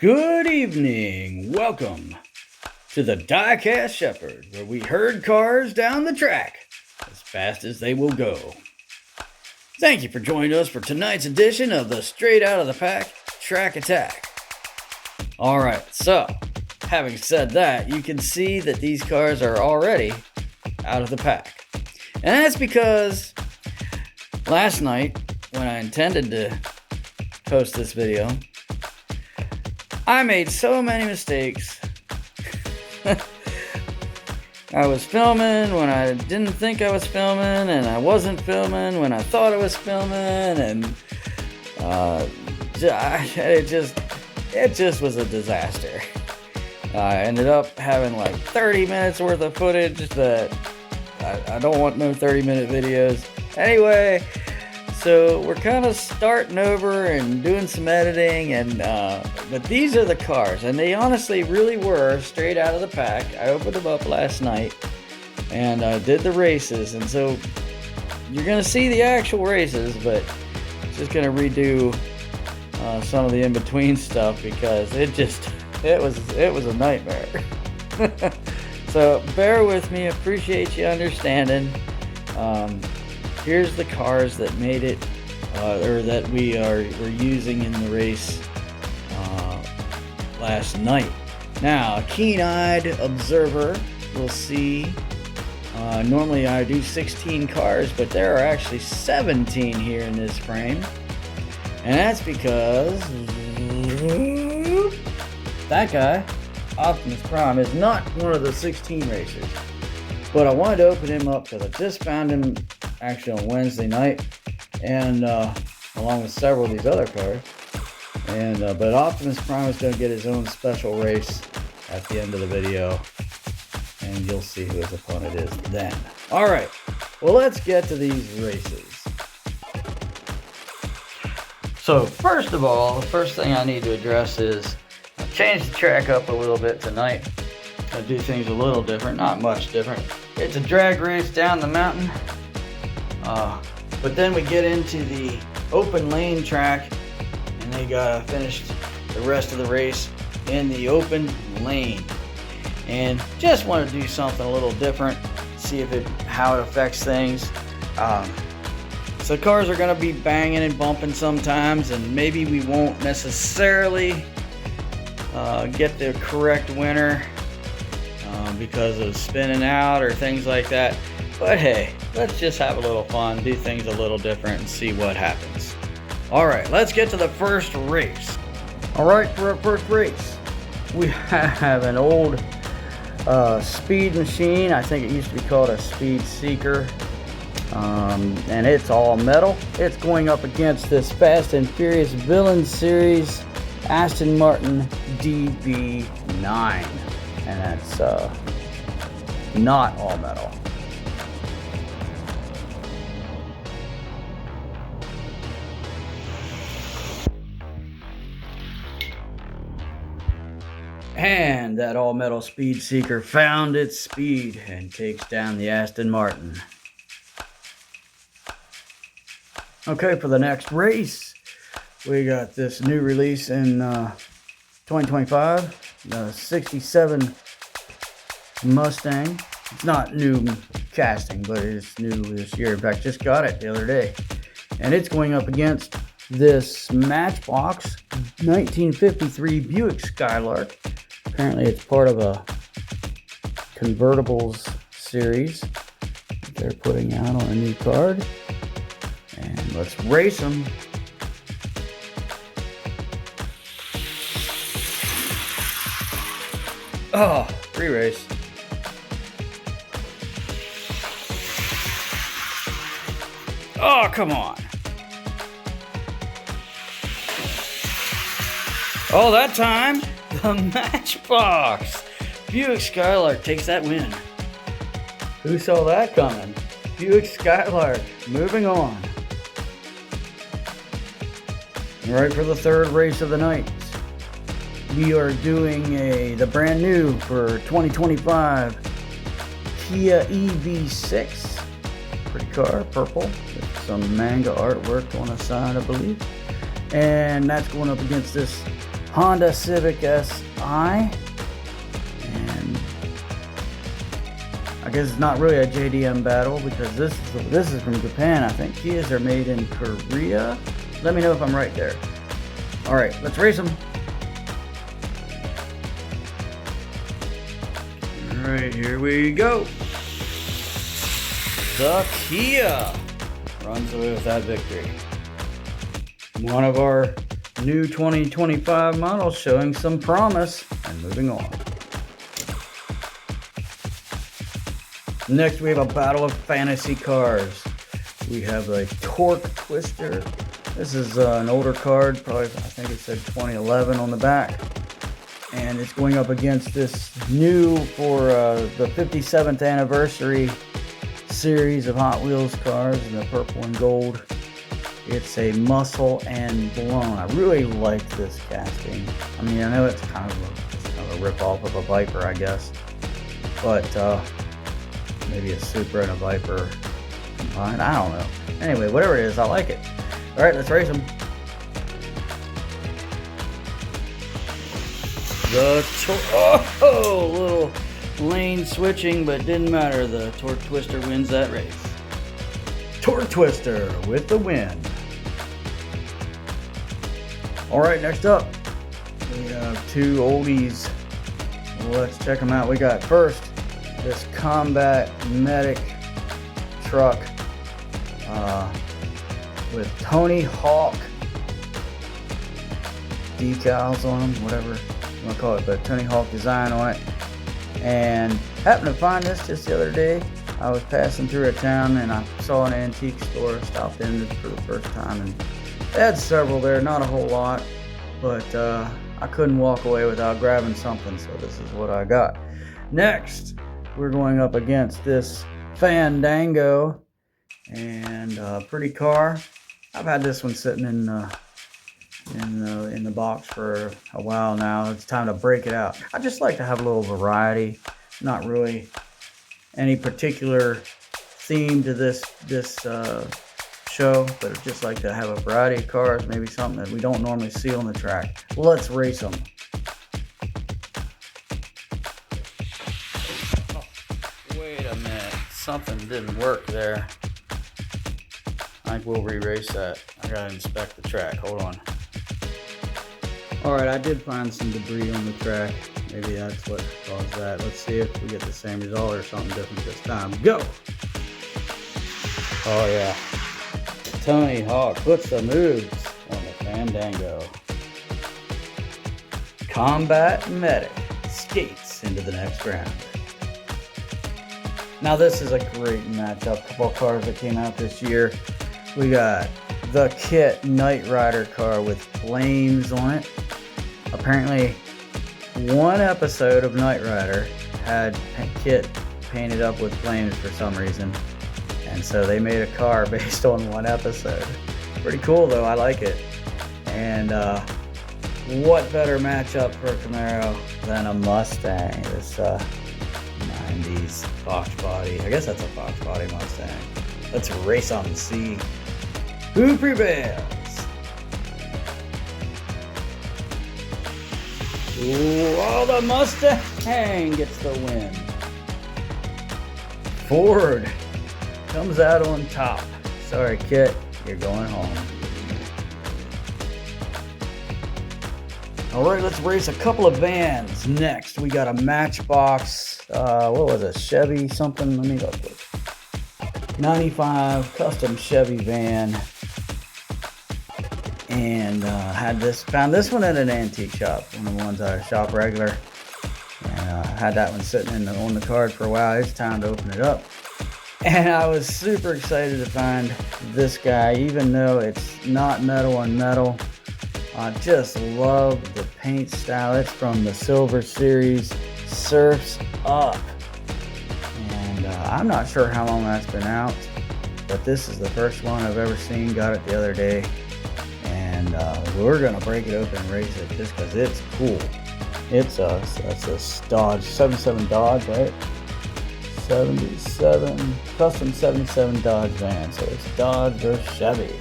Good evening. Welcome to the Diecast Shepherd, where we herd cars down the track as fast as they will go. Thank you for joining us for tonight's edition of the Straight Out of the Pack Track Attack. Alright, so having said that, you can see that these cars are already out of the pack. And that's because last night, when I intended to post this video, I made so many mistakes. I was filming when I didn't think I was filming, and I wasn't filming when I thought I was filming, and it just was a disaster. I ended up having like 30 minutes worth of footage that I don't want no 30-minute videos. Anyway, so we're kind of starting over and doing some editing, and but these are the cars, and they honestly really were straight out of the pack. I opened them up last night and did the races, and so you're gonna see the actual races, but just gonna redo some of the in-between stuff because it was a nightmare. So bear with me, appreciate you understanding. Here's the cars that made it, or that we're using in the race last night. Now, a keen-eyed observer will see, normally I do 16 cars, but there are actually 17 here in this frame. And that's because that guy, Optimus Prime, is not one of the 16 racers. But I wanted to open him up because I just found him actually on Wednesday night, and along with several of these other cars. And but Optimus Prime is going to get his own special race at the end of the video, and you'll see who his opponent is then. All right, well, let's get to these races. So first of all, the first thing I need to address is I changed the track up a little bit tonight. I do things a little different, not much different. It's a drag race down the mountain. But then we get into the open lane track, and they gotta finish the rest of the race in the open lane. And just want to do something a little different, see how it affects things. So cars are gonna be banging and bumping sometimes, and maybe we won't necessarily get the correct winner because of spinning out or things like that. But hey, let's just have a little fun, do things a little different, and see what happens. All right, let's get to the first race. All right, for our first race, we have an old speed machine. I think it used to be called a Speed Seeker. And it's all metal. It's going up against this Fast and Furious Villain Series Aston Martin DB9. And that's not all metal. And that all-metal Speed Seeker found its speed and takes down the Aston Martin. Okay, for the next race, we got this new release in 2025, the 67 Mustang. It's not new casting, but it's new this year. In fact, just got it the other day. And it's going up against this Matchbox 1953 Buick Skylark. Apparently it's part of a convertibles series that they're putting out on a new card. And let's race them. Oh, free race. Oh, come on. Oh, that time, the Matchbox Buick Skylark takes that win. Who saw that coming? Buick Skylark, moving on. All right, for the third race of the night, we are doing the brand new for 2025 Kia EV6. Pretty car, purple, with some manga artwork on the side, I believe. And that's going up against this Honda Civic Si. And I guess it's not really a JDM battle because this is from Japan. I think Kias are made in Korea. Let me know if I'm right there. All right, let's race them. All right, here we go. The Kia runs away with that victory. One of our new 2025 models showing some promise and moving on. Next, we have a battle of fantasy cars. We have a Torque Twister. This is an older card, probably I think it said 2011 on the back. And it's going up against this new for the 57th anniversary series of Hot Wheels cars in the purple and gold. It's a Muscle and Blown. I really like this casting. I mean, I know it's kind of a rip-off of a Viper, I guess. But maybe a Supra and a Viper combined. I don't know. Anyway, whatever it is, I like it. All right, let's race them. Little lane switching, but didn't matter. The Torque Twister wins that race. Torque Twister with the win. All right, next up, we have two oldies. Let's check them out. We got first this Combat Medic truck with Tony Hawk decals on them, whatever you want to call it, but Tony Hawk design on it. And happened to find this just the other day. I was passing through a town and I saw an antique store, stopped in for the first time, and they had several there, not a whole lot, but I couldn't walk away without grabbing something, so this is what I got. Next, we're going up against this Fandango, and pretty car. I've had this one sitting in the box for a while now. It's time to break it out. I just like to have a little variety, not really any particular theme to this show, but I just like to have a variety of cars, maybe something that we don't normally see on the track. Let's race them. Oh, wait a minute, something didn't work there. I think we'll re-race that. I gotta inspect the track, hold on. Alright, I did find some debris on the track. Maybe that's what caused that. Let's see if we get the same result or something different this time. Go! Oh yeah. Tony Hawk puts the moves on the Fandango. Combat Medic skates into the next round. Now this is a great matchup. A couple of cars that came out this year. We got the Kit Knight Rider car with flames on it. Apparently, one episode of Knight Rider had Kit painted up with flames for some reason, and so they made a car based on one episode. Pretty cool though, I like it. And what better matchup for a Camaro than a Mustang? This 90s Fox body. I guess that's a Fox body Mustang. Let's race on and see who prevails. Oh, the Mustang gets the win. Ford comes out on top. Sorry, Kit, you're going home. All right, let's race a couple of vans. Next, we got a Matchbox, what was it, Chevy something? Let me look. 95 custom Chevy van. And found this one at an antique shop, one of the ones I shop regular. And had that one sitting on the card for a while. It's time to open it up. And I was super excited to find this guy, even though it's not metal on metal. I just love the paint style. It's from the Silver Series, Surfs Up. And I'm not sure how long that's been out, but this is the first one I've ever seen. Got it the other day. And we're gonna break it open and race it just because it's cool. It's a Dodge 77 Dodge, right? 77 custom 77 Dodge van. So it's Dodge versus Chevy.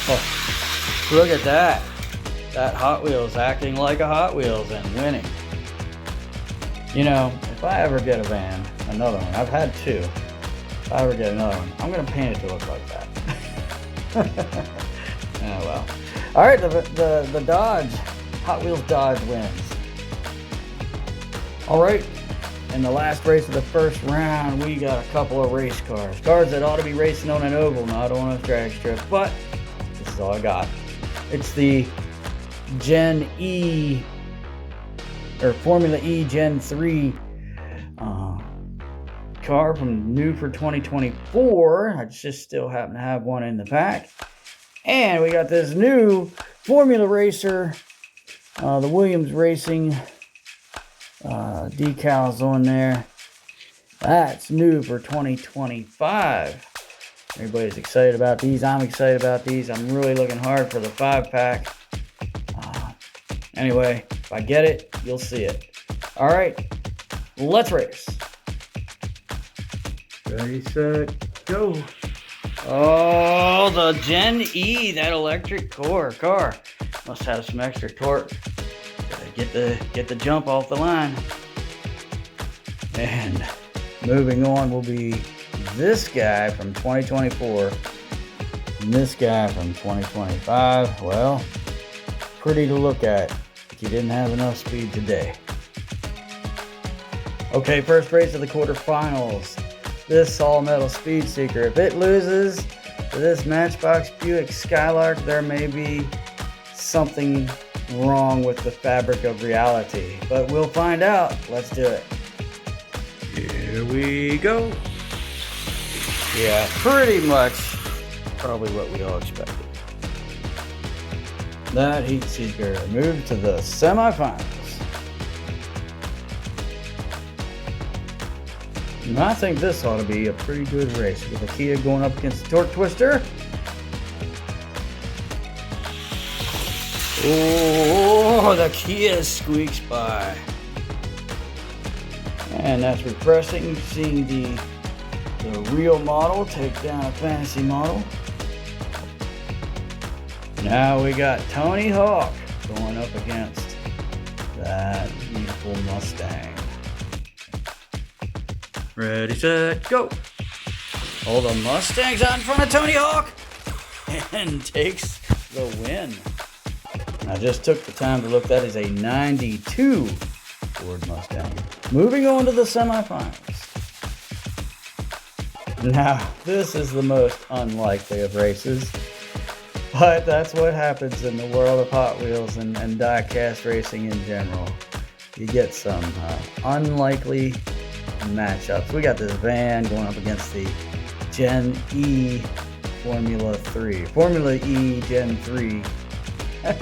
Oh, look at that. That Hot Wheels acting like a Hot Wheels and winning. You know, if I ever get a van, another one, I've had two. If I ever get another one, I'm gonna paint it to look like that. Oh well. All right, the Dodge, Hot Wheels Dodge wins. All right, in the last race of the first round, we got a couple of race cars. Cars that ought to be racing on an oval, not on a drag strip, but this is all I got. It's the Gen E, or Formula E Gen 3 car from new for 2024. I just still happen to have one in the pack. And we got this new Formula Racer, the Williams Racing decals on there. That's new for 2025. Everybody's excited about these. I'm excited about these. I'm really looking hard for the 5-pack. Anyway, if I get it, you'll see it. All right, let's race. Ready, set, go. Oh, the Gen E, that electric car. Must have some extra torque. Gotta get the jump off the line. And moving on will be this guy from 2024 and this guy from 2025. Well, pretty to look at, but you didn't have enough speed today. Okay, first race of the quarterfinals. This all-metal Speed Seeker, if it loses to this Matchbox Buick Skylark, there may be something wrong with the fabric of reality. But we'll find out. Let's do it. Here we go. Yeah, pretty much probably what we all expected. That Heat Seeker moved to the semifinals. And I think this ought to be a pretty good race with the Kia going up against the Torque Twister. Oh, the Kia squeaks by. And that's refreshing, seeing the real model take down a fantasy model. Now we got Tony Hawk going up against that beautiful Mustang. Ready, set, go. Oh, the Mustang's out in front of Tony Hawk and takes the win. I just took the time to look. That is a 92 Ford Mustang. Moving on to the semifinals. Now, this is the most unlikely of races, but that's what happens in the world of Hot Wheels and die-cast racing in general. You get some unlikely matchups. We got this van going up against the Gen E Formula E Gen 3.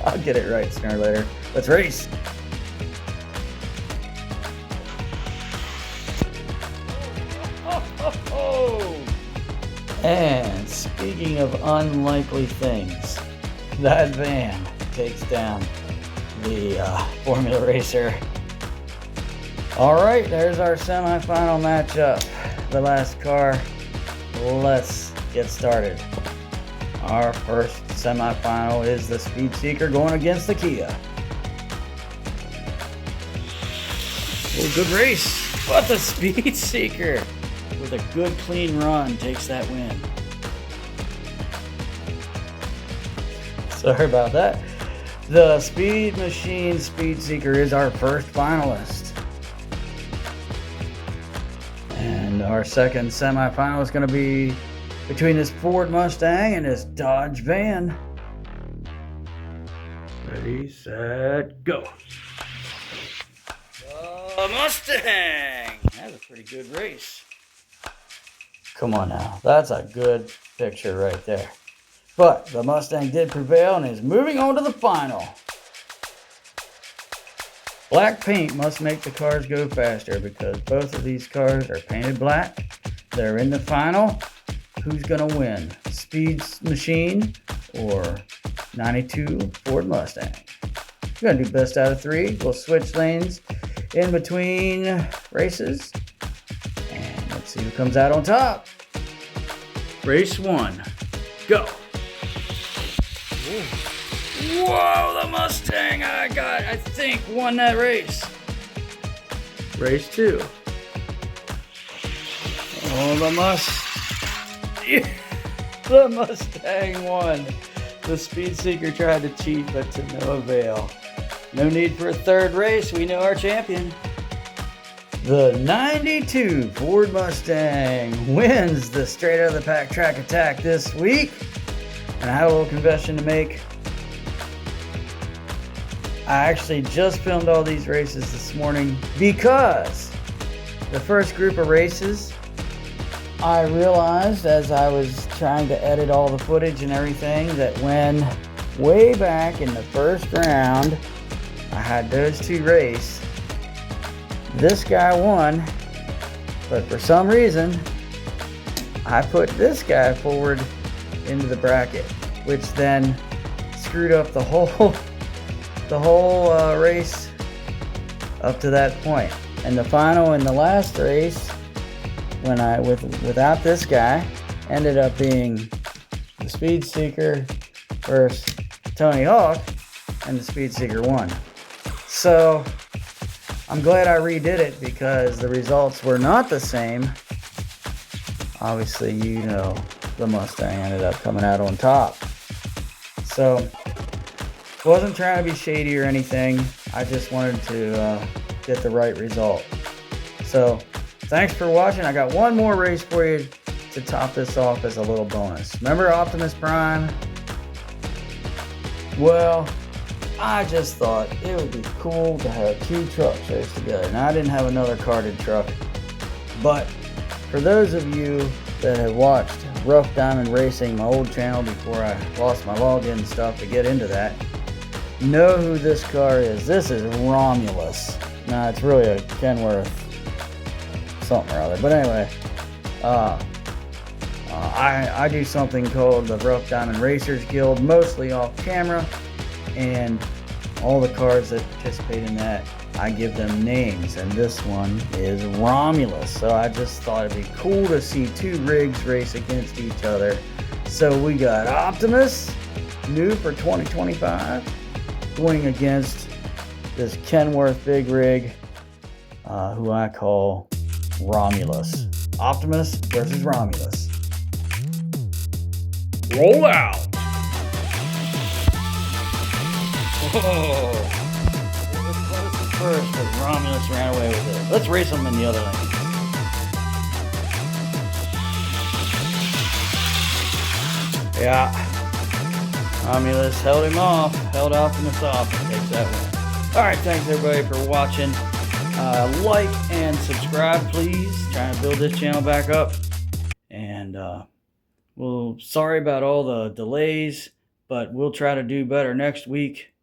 I'll get it right sooner or later. Let's race. And speaking of unlikely things, that van takes down the Formula Racer. All right, there's our semifinal matchup. The last car. Let's get started. Our first semifinal is the Speed Seeker going against the Kia. Oh, good race. But the Speed Seeker, with a good clean run, takes that win. Sorry about that. The Speed Machine Speed Seeker is our first finalist. And our second semifinal is going to be between this Ford Mustang and this Dodge van. Ready, set, go. The Mustang! That's a pretty good race. Come on now, that's a good picture right there. But the Mustang did prevail and is moving on to the final. Black paint must make the cars go faster because both of these cars are painted black. They're in the final. Who's gonna win? Speed Machine or 92 Ford Mustang? We're gonna do best out of 3. We'll switch lanes in between races. And let's see who comes out on top. Race 1, go. Whoa, the Mustang I think, won that race. Race 2. Oh, the Mustang won. The Speed Seeker tried to cheat, but to no avail. No need for a third race. We know our champion. The 92 Ford Mustang wins the Straight Out of the Pack Track Attack this week. And I have a little confession to make. I actually just filmed all these races this morning because the first group of races, I realized as I was trying to edit all the footage and everything that when way back in the first round, I had those two races. This guy won, but for some reason, I put this guy forward into the bracket, which then screwed up the whole race up to that point. And the final and the last race, when without this guy, ended up being the Speed Seeker versus Tony Hawk, and the Speed Seeker won. So I'm glad I redid it because the results were not the same. Obviously, you know, the Mustang ended up coming out on top. So wasn't trying to be shady or anything. I just wanted to get the right result. So thanks for watching. I got one more race for you to top this off as a little bonus. Remember Optimus Prime? Well, I just thought it would be cool to have two trucks race together. Now, I didn't have another karted truck, but for those of you that have watched Rough Diamond Racing, my old channel before I lost my login stuff to get into that, know who this car is. This is Romulus. Nah, it's really a Kenworth something or other. But anyway, I do something called the Rough Diamond Racers Guild, mostly off camera, and all the cars that participate in that, I give them names, and this one is Romulus. So I just thought it'd be cool to see two rigs race against each other. So we got Optimus, new for 2025, going against this Kenworth big rig, who I call Romulus. Optimus versus Romulus. Roll out! Whoa! It was close at first, but Romulus ran away with it. Let's race them in the other lane. Yeah. Romulus held him off, held Optimus off, and takes that win. Alright, thanks everybody for watching. Like and subscribe, please. Trying to build this channel back up. And, well, sorry about all the delays, but we'll try to do better next week.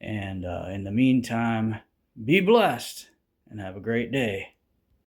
And in the meantime, be blessed and have a great day.